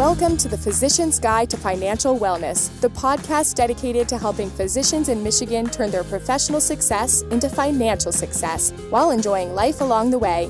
Welcome to the Physician's Guide to Financial Wellness, the podcast dedicated to helping physicians in Michigan turn their professional success into financial success while enjoying life along the way.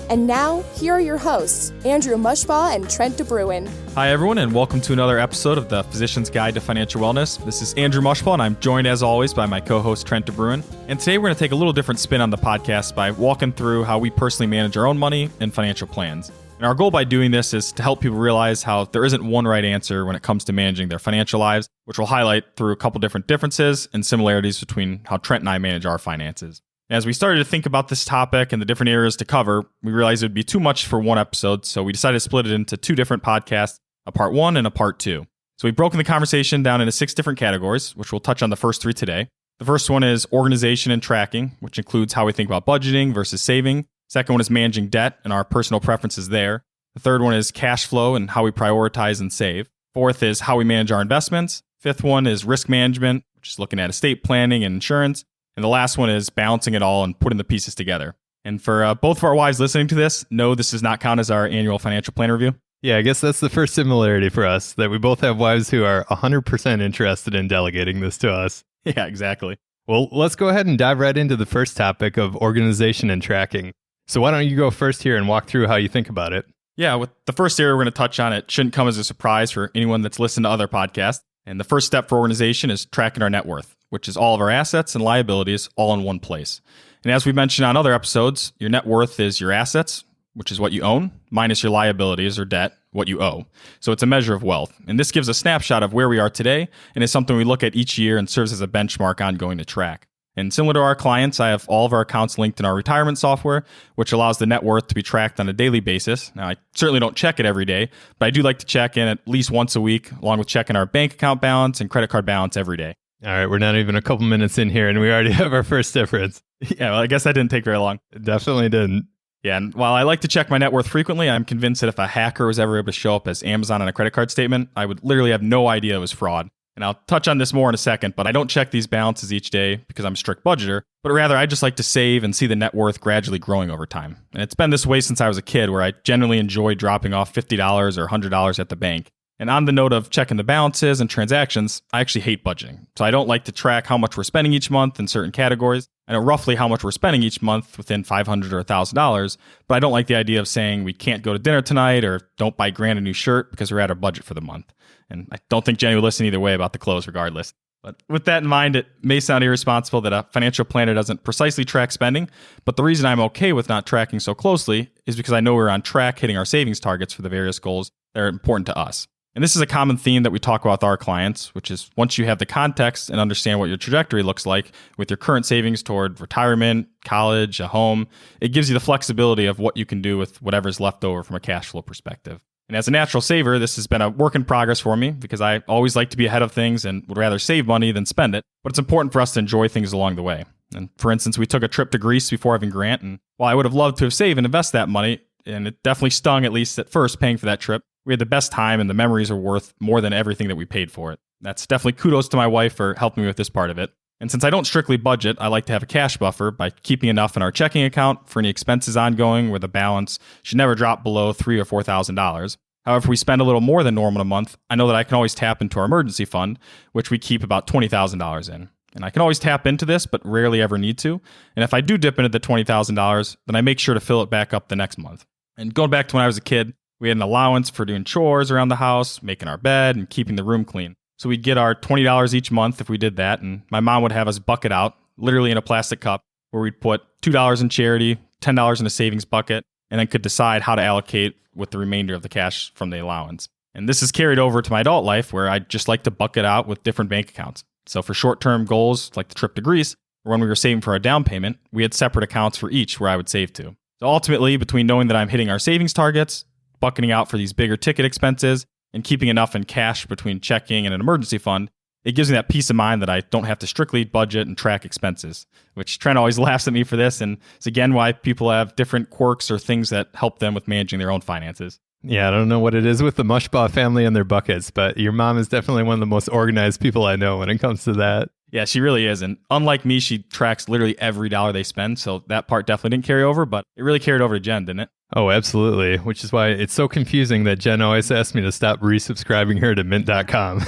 And now, here are your hosts, Andrew Mushbaugh and Trent DeBruin. Hi, everyone, and welcome to another episode of the Physician's Guide to Financial Wellness. This is Andrew Mushbaugh, and I'm joined, as always, by my co-host, Trent DeBruin. And today we're going to take a little different spin on the podcast by walking through how we personally manage our own money and financial plans. And our goal by doing this is to help people realize how there isn't one right answer when it comes to managing their financial lives, which we'll highlight through a couple different differences and similarities between how Trent and I manage our finances. As we started to think about this topic and the different areas to cover, we realized it would be too much for one episode, so we decided to split it into two different podcasts, a part one and a part two. So we've broken the conversation down into 6 different categories, which we'll touch on the first 3 today. The first one is organization and tracking, which includes how we think about budgeting versus saving. Second one is managing debt and our personal preferences there. The third one is cash flow and how we prioritize and save. Fourth is how we manage our investments. Fifth one is risk management, which is looking at estate planning and insurance. And the last one is balancing it all and putting the pieces together. And for both of our wives listening to this, no, this does not count as our annual financial plan review. Yeah, I guess that's the first similarity for us, that we both have wives who are 100% interested in delegating this to us. Yeah, exactly. Well, let's go ahead and dive right into the first topic of organization and tracking. So why don't you go first here and walk through how you think about it? Yeah, with the first area we're going to touch on, it shouldn't come as a surprise for anyone that's listened to other podcasts. And the first step for organization is tracking our net worth, which is all of our assets and liabilities all in one place. And as we mentioned on other episodes, your net worth is your assets, which is what you own, minus your liabilities or debt, what you owe. So it's a measure of wealth. And this gives a snapshot of where we are today and is something we look at each year and serves as a benchmark ongoing to track. And similar to our clients, I have all of our accounts linked in our retirement software, which allows the net worth to be tracked on a daily basis. Now, I certainly don't check it every day, but I do like to check in at least once a week, along with checking our bank account balance and credit card balance every day. All right, we're not even a couple minutes in here, and we already have our first difference. Yeah, well, I guess that didn't take very long. It definitely didn't. Yeah, and while I like to check my net worth frequently, I'm convinced that if a hacker was ever able to show up as Amazon on a credit card statement, I would literally have no idea it was fraud. And I'll touch on this more in a second, but I don't check these balances each day because I'm a strict budgeter, but rather I just like to save and see the net worth gradually growing over time. And it's been this way since I was a kid, where I generally enjoy dropping off $50 or $100 at the bank. And on the note of checking the balances and transactions, I actually hate budgeting. So I don't like to track how much we're spending each month in certain categories. I know roughly how much we're spending each month within $500 or $1,000, but I don't like the idea of saying we can't go to dinner tonight or don't buy Grant a new shirt because we're at our budget for the month. And I don't think Jenny would listen either way about the clothes regardless. But with that in mind, it may sound irresponsible that a financial planner doesn't precisely track spending, but the reason I'm okay with not tracking so closely is because I know we're on track hitting our savings targets for the various goals that are important to us. And this is a common theme that we talk about with our clients, which is once you have the context and understand what your trajectory looks like with your current savings toward retirement, college, a home, it gives you the flexibility of what you can do with whatever's left over from a cash flow perspective. And as a natural saver, this has been a work in progress for me because I always like to be ahead of things and would rather save money than spend it. But it's important for us to enjoy things along the way. And for instance, we took a trip to Greece before having Grant. And while I would have loved to have saved and invest that money, and it definitely stung at least at first paying for that trip, we had the best time and the memories are worth more than everything that we paid for it. That's definitely kudos to my wife for helping me with this part of it. And since I don't strictly budget, I like to have a cash buffer by keeping enough in our checking account for any expenses ongoing where the balance should never drop below $3,000 or $4,000. However, if we spend a little more than normal a month, I know that I can always tap into our emergency fund, which we keep about $20,000 in. And I can always tap into this, but rarely ever need to. And if I do dip into the $20,000, then I make sure to fill it back up the next month. And going back to when I was a kid, we had an allowance for doing chores around the house, making our bed, and keeping the room clean. So we'd get our $20 each month if we did that, and my mom would have us bucket out, literally in a plastic cup, where we'd put $2 in charity, $10 in a savings bucket, and then could decide how to allocate with the remainder of the cash from the allowance. And this is carried over to my adult life, where I just like to bucket out with different bank accounts. So for short-term goals, like the trip to Greece, or when we were saving for our down payment, we had separate accounts for each where I would save to. So ultimately, between knowing that I'm hitting our savings targets, bucketing out for these bigger ticket expenses, and keeping enough in cash between checking and an emergency fund, it gives me that peace of mind that I don't have to strictly budget and track expenses, which Trent always laughs at me for this. And it's again why people have different quirks or things that help them with managing their own finances. Yeah, I don't know what it is with the Mushbaugh family and their buckets, but your mom is definitely one of the most organized people I know when it comes to that. Yeah, she really is. And unlike me, she tracks literally every dollar they spend. So that part definitely didn't carry over, but it really carried over to Jen, didn't it? Oh, absolutely. Which is why it's so confusing that Jen always asks me to stop resubscribing her to mint.com.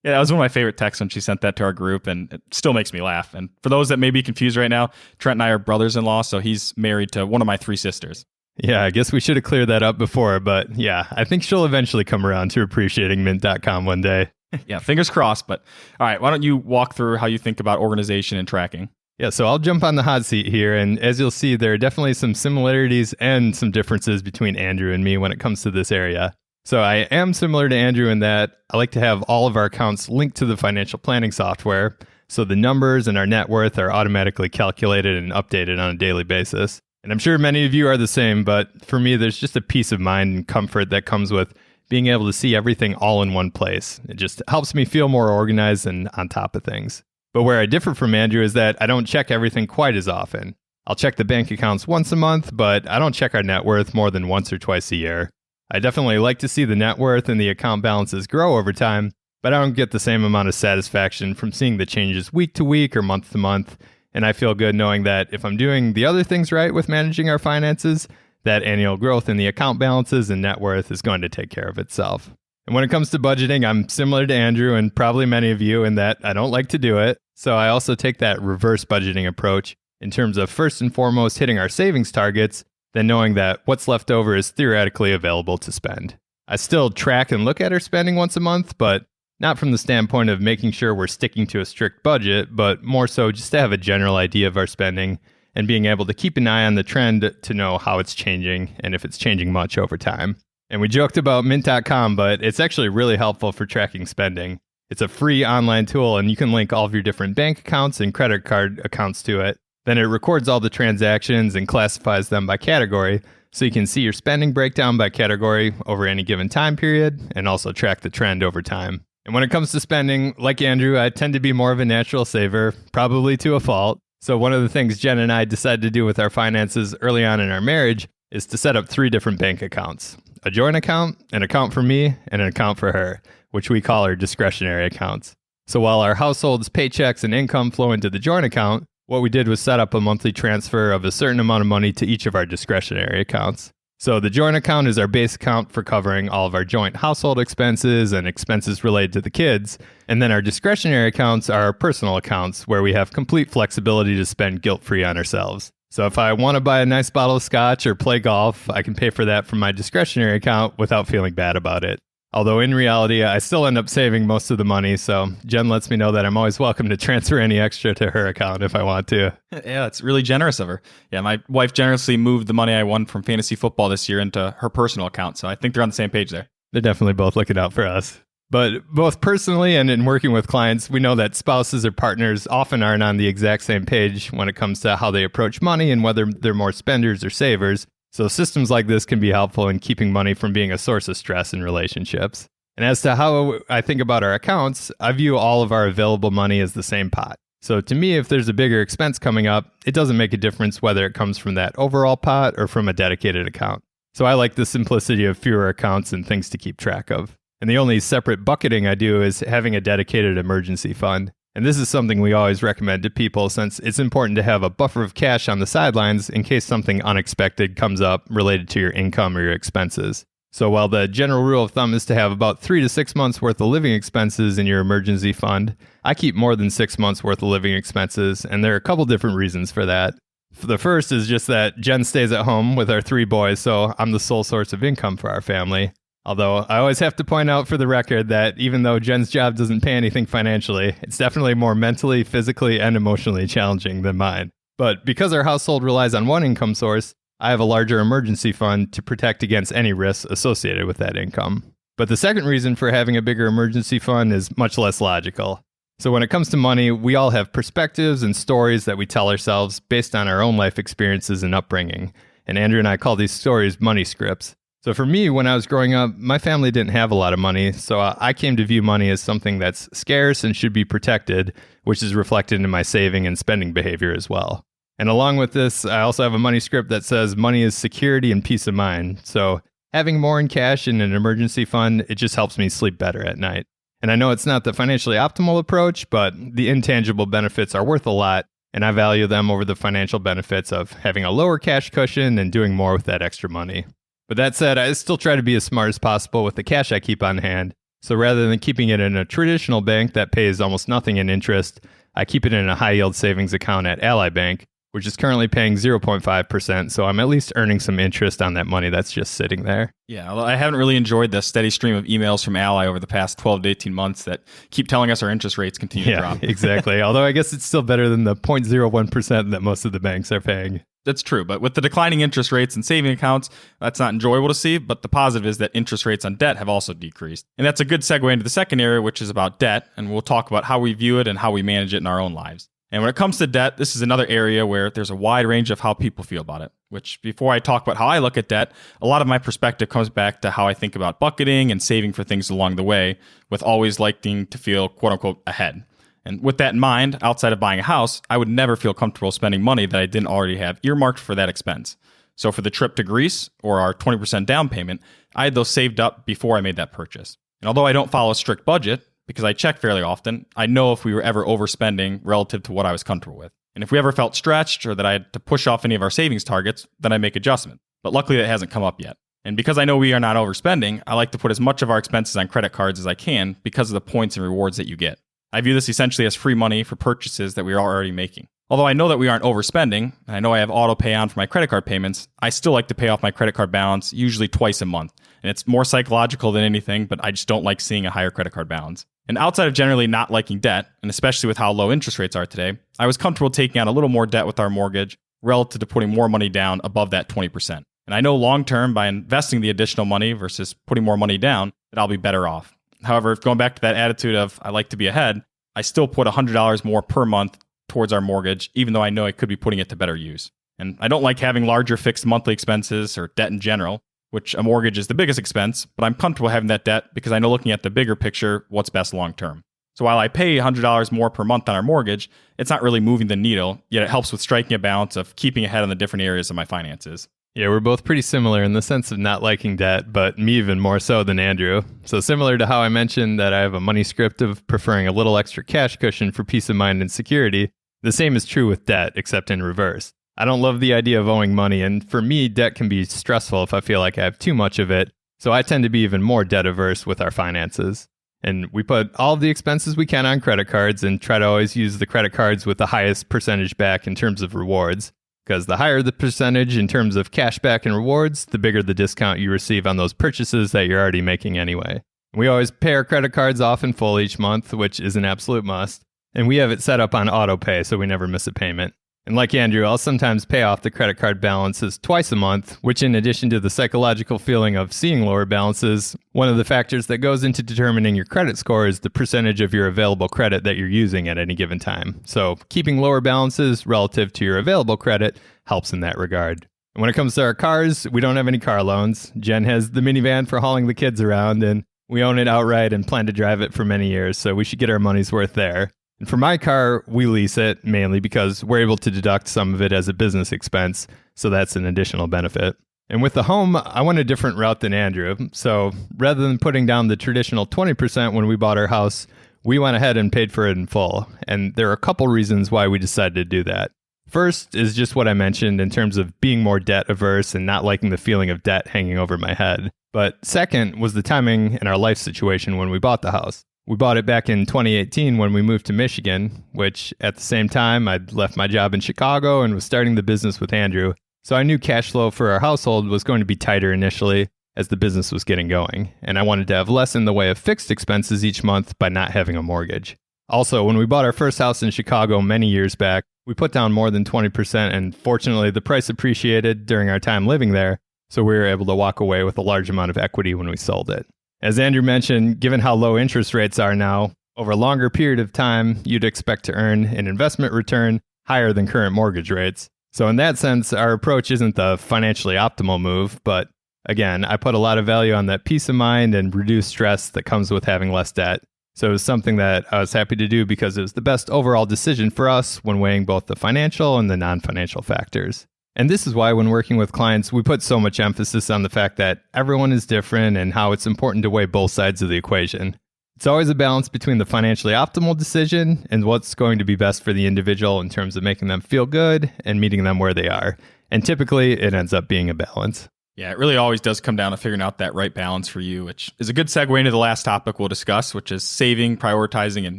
Yeah, that was one of my favorite texts when she sent that to our group, and it still makes me laugh. And for those that may be confused right now, Trent and I are brothers-in-law, so he's married to one of my 3 sisters. Yeah, I guess we should have cleared that up before, but yeah, I think she'll eventually come around to appreciating mint.com one day. Yeah, fingers crossed. But all right, why don't you walk through how you think about organization and tracking? Yeah, so I'll jump on the hot seat here, and as you'll see, there are definitely some similarities and some differences between Andrew and me when it comes to this area. So I am similar to Andrew in that I like to have all of our accounts linked to the financial planning software, so the numbers and our net worth are automatically calculated and updated on a daily basis. And I'm sure many of you are the same, but for me, there's just a peace of mind and comfort that comes with being able to see everything all in one place. It just helps me feel more organized and on top of things. But where I differ from Andrew is that I don't check everything quite as often. I'll check the bank accounts once a month, but I don't check our net worth more than once or twice a year. I definitely like to see the net worth and the account balances grow over time, but I don't get the same amount of satisfaction from seeing the changes week to week or month to month. And I feel good knowing that if I'm doing the other things right with managing our finances, that annual growth in the account balances and net worth is going to take care of itself. And when it comes to budgeting, I'm similar to Andrew and probably many of you in that I don't like to do it. So I also take that reverse budgeting approach in terms of first and foremost hitting our savings targets, then knowing that what's left over is theoretically available to spend. I still track and look at our spending once a month, but not from the standpoint of making sure we're sticking to a strict budget, but more so just to have a general idea of our spending and being able to keep an eye on the trend to know how it's changing and if it's changing much over time. And we joked about mint.com, but it's actually really helpful for tracking spending. It's a free online tool, and you can link all of your different bank accounts and credit card accounts to it. Then it records all the transactions and classifies them by category, so you can see your spending breakdown by category over any given time period, and also track the trend over time. And when it comes to spending, like Andrew, I tend to be more of a natural saver, probably to a fault. So one of the things Jen and I decided to do with our finances early on in our marriage is to set up 3 different bank accounts. A joint account, an account for me, and an account for her, which we call our discretionary accounts. So while our household's paychecks and income flow into the joint account, what we did was set up a monthly transfer of a certain amount of money to each of our discretionary accounts. So the joint account is our base account for covering all of our joint household expenses and expenses related to the kids. And then our discretionary accounts are our personal accounts where we have complete flexibility to spend guilt-free on ourselves. So if I want to buy a nice bottle of scotch or play golf, I can pay for that from my discretionary account without feeling bad about it. Although in reality, I still end up saving most of the money, so Jen lets me know that I'm always welcome to transfer any extra to her account if I want to. Yeah, it's really generous of her. Yeah, my wife generously moved the money I won from fantasy football this year into her personal account, so I think they're on the same page there. They're definitely both looking out for us. But both personally and in working with clients, we know that spouses or partners often aren't on the exact same page when it comes to how they approach money and whether they're more spenders or savers. So systems like this can be helpful in keeping money from being a source of stress in relationships. And as to how I think about our accounts, I view all of our available money as the same pot. So to me, if there's a bigger expense coming up, it doesn't make a difference whether it comes from that overall pot or from a dedicated account. So I like the simplicity of fewer accounts and things to keep track of. And the only separate bucketing I do is having a dedicated emergency fund. And this is something we always recommend to people since it's important to have a buffer of cash on the sidelines in case something unexpected comes up related to your income or your expenses. So while the general rule of thumb is to have about 3 to 6 months worth of living expenses in your emergency fund, I keep more than 6 months worth of living expenses, and there are a couple different reasons for that. The first is just that Jen stays at home with our 3 boys, so I'm the sole source of income for our family. Although I always have to point out for the record that even though Jen's job doesn't pay anything financially, it's definitely more mentally, physically, and emotionally challenging than mine. But because our household relies on one income source, I have a larger emergency fund to protect against any risks associated with that income. But the second reason for having a bigger emergency fund is much less logical. So when it comes to money, we all have perspectives and stories that we tell ourselves based on our own life experiences and upbringing. And Andrew and I call these stories money scripts. So for me, when I was growing up, my family didn't have a lot of money, so I came to view money as something that's scarce and should be protected, which is reflected in my saving and spending behavior as well. And along with this, I also have a money script that says money is security and peace of mind. So having more in cash in an emergency fund, it just helps me sleep better at night. And I know it's not the financially optimal approach, but the intangible benefits are worth a lot, and I value them over the financial benefits of having a lower cash cushion and doing more with that extra money. But that said, I still try to be as smart as possible with the cash I keep on hand. So rather than keeping it in a traditional bank that pays almost nothing in interest, I keep it in a high-yield savings account at Ally Bank, which is currently paying 0.5%, so I'm at least earning some interest on that money that's just sitting there. Yeah, although I haven't really enjoyed the steady stream of emails from Ally over the past 12 to 18 months that keep telling us our interest rates continue to drop. Exactly. Although I guess it's still better than the 0.01% that most of the banks are paying. That's true, but with the declining interest rates and saving accounts, that's not enjoyable to see, but the positive is that interest rates on debt have also decreased. And that's a good segue into the second area, which is about debt, and we'll talk about how we view it and how we manage it in our own lives. And when it comes to debt, this is another area where there's a wide range of how people feel about it, which before I talk about how I look at debt, a lot of my perspective comes back to how I think about bucketing and saving for things along the way, with always liking to feel quote unquote ahead. And with that in mind, outside of buying a house, I would never feel comfortable spending money that I didn't already have earmarked for that expense. So for the trip to Greece or our 20% down payment, I had those saved up before I made that purchase. And although I don't follow a strict budget, because I check fairly often, I know if we were ever overspending relative to what I was comfortable with. And if we ever felt stretched or that I had to push off any of our savings targets, then I make adjustment. But luckily that hasn't come up yet. And because I know we are not overspending, I like to put as much of our expenses on credit cards as I can because of the points and rewards that you get. I view this essentially as free money for purchases that we are already making. Although I know that we aren't overspending, and I know I have auto pay on for my credit card payments, I still like to pay off my credit card balance usually twice a month. And it's more psychological than anything, but I just don't like seeing a higher credit card balance. And outside of generally not liking debt, and especially with how low interest rates are today, I was comfortable taking on a little more debt with our mortgage relative to putting more money down above that 20%. And I know long term, by investing the additional money versus putting more money down, that I'll be better off. However, going back to that attitude of I like to be ahead, I still put $100 more per month towards our mortgage, even though I know I could be putting it to better use. And I don't like having larger fixed monthly expenses or debt in general, which a mortgage is the biggest expense, but I'm comfortable having that debt because I know looking at the bigger picture, what's best long term. So while I pay $100 more per month on our mortgage, it's not really moving the needle, yet it helps with striking a balance of keeping ahead on the different areas of my finances. Yeah, we're both pretty similar in the sense of not liking debt, but me even more so than Andrew. So similar to how I mentioned that I have a money script of preferring a little extra cash cushion for peace of mind and security, the same is true with debt, except in reverse. I don't love the idea of owing money, and for me, debt can be stressful if I feel like I have too much of it, so I tend to be even more debt averse with our finances. And we put all of the expenses we can on credit cards and try to always use the credit cards with the highest percentage back in terms of rewards. Because the higher the percentage in terms of cash back and rewards, the bigger the discount you receive on those purchases that you're already making anyway. We always pay our credit cards off in full each month, which is an absolute must. And we have it set up on auto pay, so we never miss a payment. And like Andrew, I'll sometimes pay off the credit card balances twice a month, which in addition to the psychological feeling of seeing lower balances, one of the factors that goes into determining your credit score is the percentage of your available credit that you're using at any given time. So keeping lower balances relative to your available credit helps in that regard. And when it comes to our cars, we don't have any car loans. Jen has the minivan for hauling the kids around, and we own it outright and plan to drive it for many years, so we should get our money's worth there. And for my car, we lease it mainly because we're able to deduct some of it as a business expense, so that's an additional benefit. And with the home, I went a different route than Andrew. So rather than putting down the traditional 20% when we bought our house, we went ahead and paid for it in full. And there are a couple reasons why we decided to do that. First is just what I mentioned in terms of being more debt averse and not liking the feeling of debt hanging over my head. But second was the timing and our life situation when we bought the house. We bought it back in 2018 when we moved to Michigan, which at the same time I'd left my job in Chicago and was starting the business with Andrew. So I knew cash flow for our household was going to be tighter initially as the business was getting going. And I wanted to have less in the way of fixed expenses each month by not having a mortgage. Also, when we bought our first house in Chicago many years back, we put down more than 20%, and fortunately the price appreciated during our time living there, so we were able to walk away with a large amount of equity when we sold it. As Andrew mentioned, given how low interest rates are now, over a longer period of time, you'd expect to earn an investment return higher than current mortgage rates. So in that sense, our approach isn't the financially optimal move, but again, I put a lot of value on that peace of mind and reduced stress that comes with having less debt. So it was something that I was happy to do because it was the best overall decision for us when weighing both the financial and the non-financial factors. And this is why when working with clients, we put so much emphasis on the fact that everyone is different and how it's important to weigh both sides of the equation. It's always a balance between the financially optimal decision and what's going to be best for the individual in terms of making them feel good and meeting them where they are. And typically, it ends up being a balance. Yeah, it really always does come down to figuring out that right balance for you, which is a good segue into the last topic we'll discuss, which is saving, prioritizing, and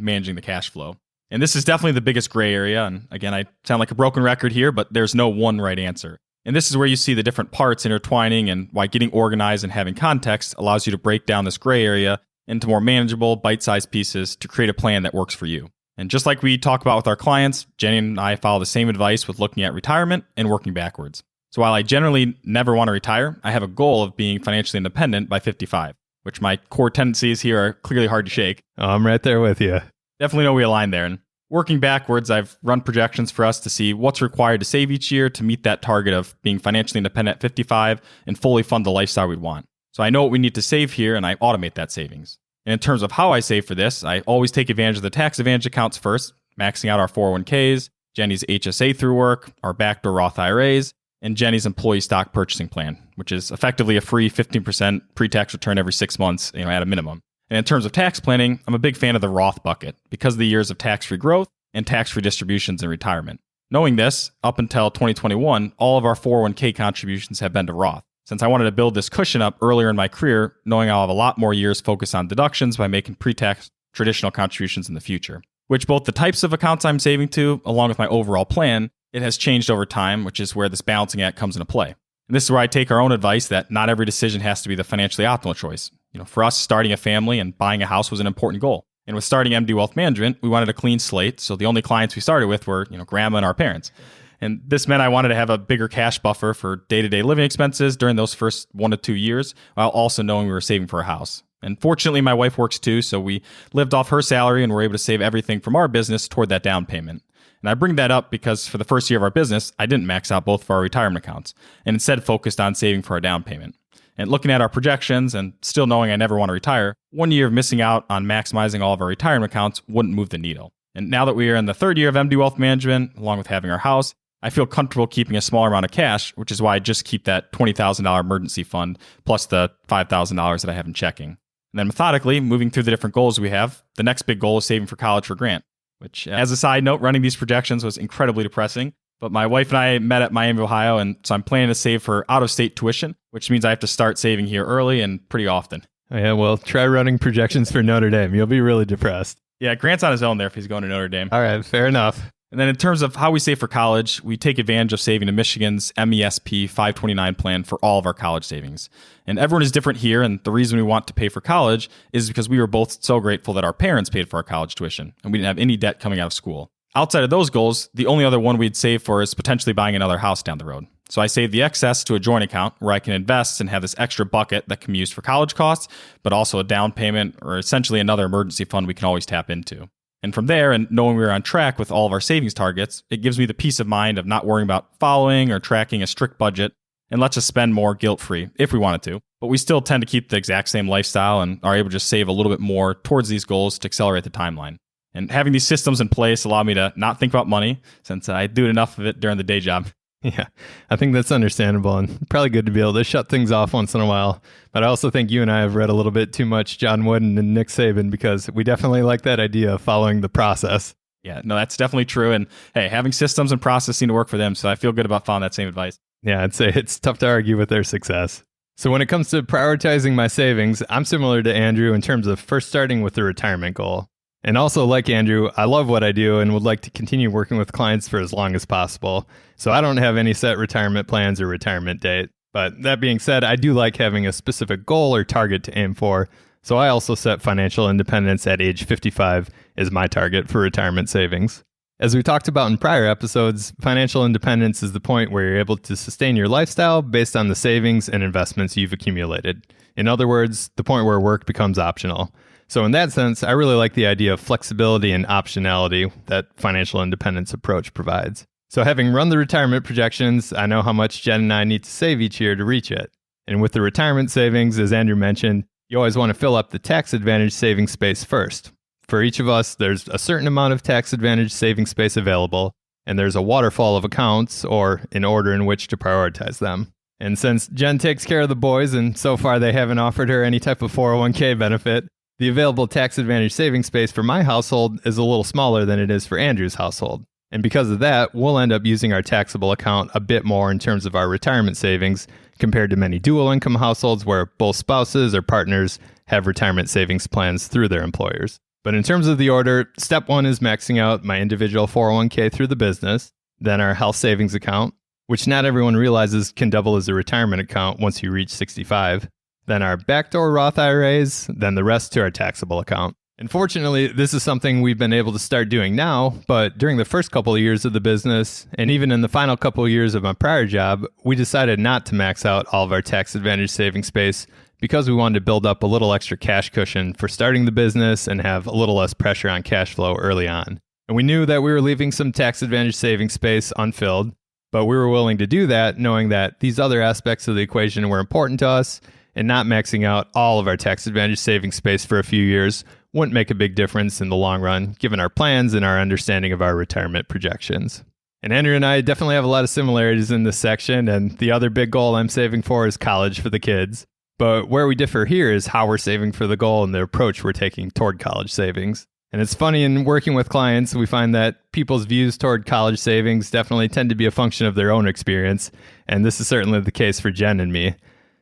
managing the cash flow. And this is definitely the biggest gray area. And again, I sound like a broken record here, but there's no one right answer. And this is where you see the different parts intertwining and why getting organized and having context allows you to break down this gray area into more manageable, bite-sized pieces to create a plan that works for you. And just like we talk about with our clients, Jenny and I follow the same advice with looking at retirement and working backwards. So while I generally never want to retire, I have a goal of being financially independent by 55, which my core tendencies here are clearly hard to shake. Oh, I'm right there with you. Definitely know we align there. And working backwards, I've run projections for us to see what's required to save each year to meet that target of being financially independent at 55 and fully fund the lifestyle we'd want. So I know what we need to save here, and I automate that savings. And in terms of how I save for this, I always take advantage of the tax advantage accounts first, maxing out our 401ks, Jenny's HSA through work, our backdoor Roth IRAs, and Jenny's employee stock purchasing plan, which is effectively a free 15% pre-tax return every 6 months, at a minimum. And in terms of tax planning, I'm a big fan of the Roth bucket because of the years of tax-free growth and tax-free distributions in retirement. Knowing this, up until 2021, all of our 401k contributions have been to Roth. Since I wanted to build this cushion up earlier in my career, knowing I'll have a lot more years focused on deductions by making pre-tax traditional contributions in the future. Which both the types of accounts I'm saving to, along with my overall plan, it has changed over time, which is where this balancing act comes into play. And this is where I take our own advice that not every decision has to be the financially optimal choice. For us, starting a family and buying a house was an important goal. And with starting MD Wealth Management, we wanted a clean slate, so the only clients we started with were, grandma and our parents. And this meant I wanted to have a bigger cash buffer for day-to-day living expenses during those first 1 to 2 years, while also knowing we were saving for a house. And fortunately, my wife works too, so we lived off her salary and were able to save everything from our business toward that down payment. And I bring that up because for the first year of our business, I didn't max out both of our retirement accounts, and instead focused on saving for our down payment. And looking at our projections and still knowing I never want to retire, 1 year of missing out on maximizing all of our retirement accounts wouldn't move the needle. And now that we are in the third year of MD Wealth Management, along with having our house, I feel comfortable keeping a smaller amount of cash, which is why I just keep that $20,000 emergency fund plus the $5,000 that I have in checking. And then methodically, moving through the different goals we have, the next big goal is saving for college for Grant, which, as a side note, running these projections was incredibly depressing. But my wife and I met at Miami, Ohio, and so I'm planning to save for out-of-state tuition, which means I have to start saving here early and pretty often. Oh, yeah, well, try running projections for Notre Dame. You'll be really depressed. Yeah, Grant's on his own there if he's going to Notre Dame. All right, fair enough. And then in terms of how we save for college, we take advantage of saving to Michigan's MESP 529 plan for all of our college savings. And everyone is different here, and the reason we want to pay for college is because we were both so grateful that our parents paid for our college tuition, and we didn't have any debt coming out of school. Outside of those goals, the only other one we'd save for is potentially buying another house down the road. So I save the excess to a joint account where I can invest and have this extra bucket that can be used for college costs, but also a down payment or essentially another emergency fund we can always tap into. And from there, and knowing we're on track with all of our savings targets, it gives me the peace of mind of not worrying about following or tracking a strict budget and lets us spend more guilt-free if we wanted to. But we still tend to keep the exact same lifestyle and are able to just save a little bit more towards these goals to accelerate the timeline. And having these systems in place allow me to not think about money since I do enough of it during the day job. Yeah, I think that's understandable and probably good to be able to shut things off once in a while. But I also think you and I have read a little bit too much John Wooden and Nick Saban because we definitely like that idea of following the process. Yeah, no, that's definitely true. And hey, having systems and process seem to work for them, so I feel good about following that same advice. Yeah, I'd say it's tough to argue with their success. So when it comes to prioritizing my savings, I'm similar to Andrew in terms of first starting with the retirement goal. And also, like Andrew, I love what I do and would like to continue working with clients for as long as possible. So I don't have any set retirement plans or retirement date. But that being said, I do like having a specific goal or target to aim for. So I also set financial independence at age 55 as my target for retirement savings. As we talked about in prior episodes, financial independence is the point where you're able to sustain your lifestyle based on the savings and investments you've accumulated. In other words, the point where work becomes optional. So in that sense, I really like the idea of flexibility and optionality that financial independence approach provides. So having run the retirement projections, I know how much Jen and I need to save each year to reach it. And with the retirement savings, as Andrew mentioned, you always want to fill up the tax advantage saving space first. For each of us, there's a certain amount of tax advantage saving space available, and there's a waterfall of accounts or an order in which to prioritize them. And since Jen takes care of the boys, and so far they haven't offered her any type of 401k benefit, the available tax advantage savings space for my household is a little smaller than it is for Andrew's household. And because of that, we'll end up using our taxable account a bit more in terms of our retirement savings compared to many dual income households where both spouses or partners have retirement savings plans through their employers. But in terms of the order, step 1 is maxing out my individual 401k through the business, then our health savings account, which not everyone realizes can double as a retirement account once you reach 65, then our backdoor Roth IRAs, then the rest to our taxable account. And fortunately, this is something we've been able to start doing now, but during the first couple of years of the business, and even in the final couple of years of my prior job, we decided not to max out all of our tax advantage savings space because we wanted to build up a little extra cash cushion for starting the business and have a little less pressure on cash flow early on. And we knew that we were leaving some tax advantage savings space unfilled, but we were willing to do that knowing that these other aspects of the equation were important to us, and not maxing out all of our tax advantage savings space for a few years wouldn't make a big difference in the long run, given our plans and our understanding of our retirement projections. And Andrew and I definitely have a lot of similarities in this section, and the other big goal I'm saving for is college for the kids. But where we differ here is how we're saving for the goal and the approach we're taking toward college savings. And it's funny, in working with clients, we find that people's views toward college savings definitely tend to be a function of their own experience, and this is certainly the case for Jen and me.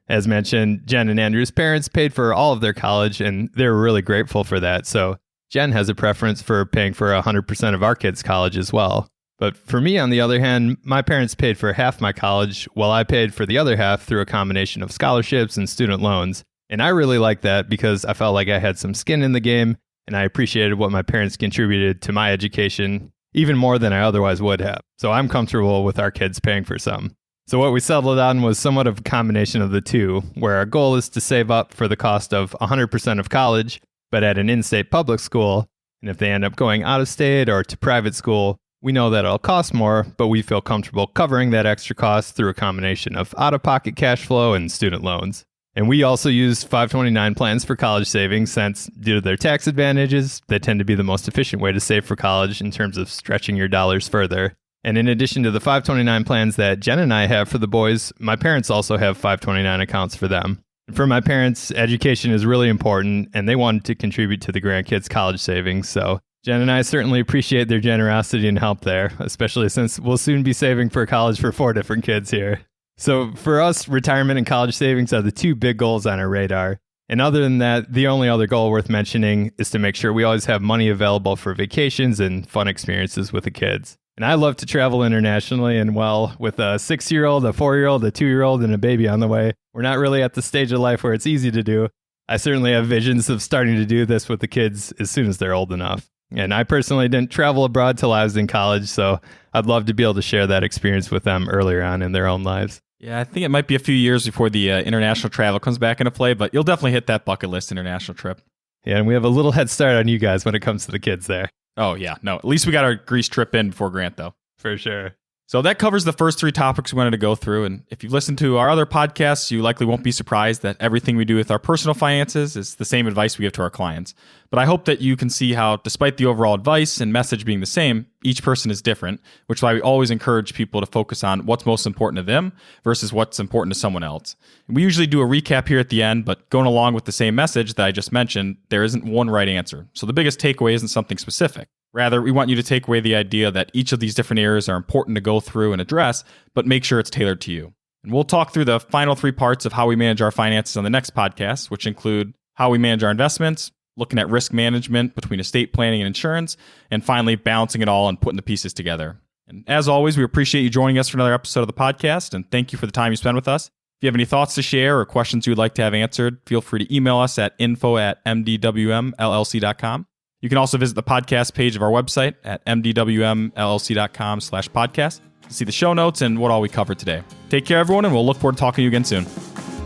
As mentioned, Jen and Andrew's parents paid for all of their college, and they're really grateful for that, so Jen has a preference for paying for 100% of our kids' college as well. But for me, on the other hand, my parents paid for half my college, while I paid for the other half through a combination of scholarships and student loans. And I really liked that because I felt like I had some skin in the game, and I appreciated what my parents contributed to my education even more than I otherwise would have. So I'm comfortable with our kids paying for some. So what we settled on was somewhat of a combination of the two, where our goal is to save up for the cost of 100% of college, but at an in-state public school. And if they end up going out of state or to private school, we know that it'll cost more, but we feel comfortable covering that extra cost through a combination of out-of-pocket cash flow and student loans. And we also use 529 plans for college savings since, due to their tax advantages, they tend to be the most efficient way to save for college in terms of stretching your dollars further. And in addition to the 529 plans that Jen and I have for the boys, my parents also have 529 accounts for them. And for my parents, education is really important, and they wanted to contribute to the grandkids' college savings, so Jen and I certainly appreciate their generosity and help there, especially since we'll soon be saving for college for 4 different kids here. So for us, retirement and college savings are the two big goals on our radar. And other than that, the only other goal worth mentioning is to make sure we always have money available for vacations and fun experiences with the kids. And I love to travel internationally, and well, with a 6-year-old, a 4-year-old, a 2-year-old, and a baby on the way, we're not really at the stage of life where it's easy to do. I certainly have visions of starting to do this with the kids as soon as they're old enough. And I personally didn't travel abroad till I was in college, so I'd love to be able to share that experience with them earlier on in their own lives. Yeah, I think it might be a few years before the international travel comes back into play, but you'll definitely hit that bucket list international trip. Yeah, and we have a little head start on you guys when it comes to the kids there. Oh, yeah. No, at least we got our Greece trip in before Grant, though. For sure. So that covers the first 3 topics we wanted to go through. And if you've listened to our other podcasts, you likely won't be surprised that everything we do with our personal finances is the same advice we give to our clients. But I hope that you can see how, despite the overall advice and message being the same, each person is different, which is why we always encourage people to focus on what's most important to them versus what's important to someone else. We usually do a recap here at the end, but going along with the same message that I just mentioned, there isn't one right answer. So the biggest takeaway isn't something specific. Rather, we want you to take away the idea that each of these different areas are important to go through and address, but make sure it's tailored to you. And we'll talk through the final 3 parts of how we manage our finances on the next podcast, which include how we manage our investments, looking at risk management between estate planning and insurance, and finally balancing it all and putting the pieces together. And as always, we appreciate you joining us for another episode of the podcast, and thank you for the time you spend with us. If you have any thoughts to share or questions you would like to have answered, feel free to email us at info@mdwmllc.com. You can also visit the podcast page of our website at mdwmllc.com/podcast to see the show notes and what all we covered today. Take care, everyone, and we'll look forward to talking to you again soon.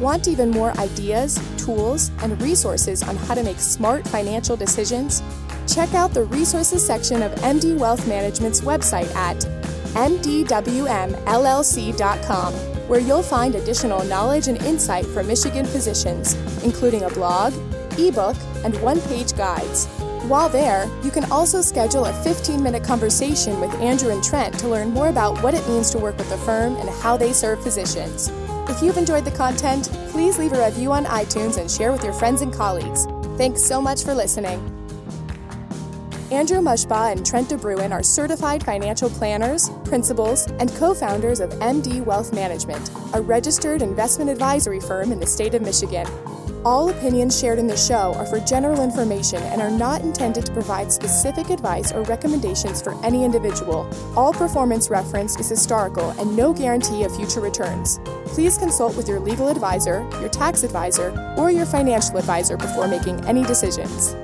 Want even more ideas, tools, and resources on how to make smart financial decisions? Check out the resources section of MD Wealth Management's website at mdwmllc.com, where you'll find additional knowledge and insight from Michigan physicians, including a blog, ebook, and one-page guides. While there, you can also schedule a 15-minute conversation with Andrew and Trent to learn more about what it means to work with the firm and how they serve physicians. If you've enjoyed the content, please leave a review on iTunes and share with your friends and colleagues. Thanks so much for listening. Andrew Mushbaugh and Trent DeBruin are certified financial planners, principals, and co-founders of MD Wealth Management, a registered investment advisory firm in the state of Michigan. All opinions shared in the show are for general information and are not intended to provide specific advice or recommendations for any individual. All performance referenced is historical and no guarantee of future returns. Please consult with your legal advisor, your tax advisor, or your financial advisor before making any decisions.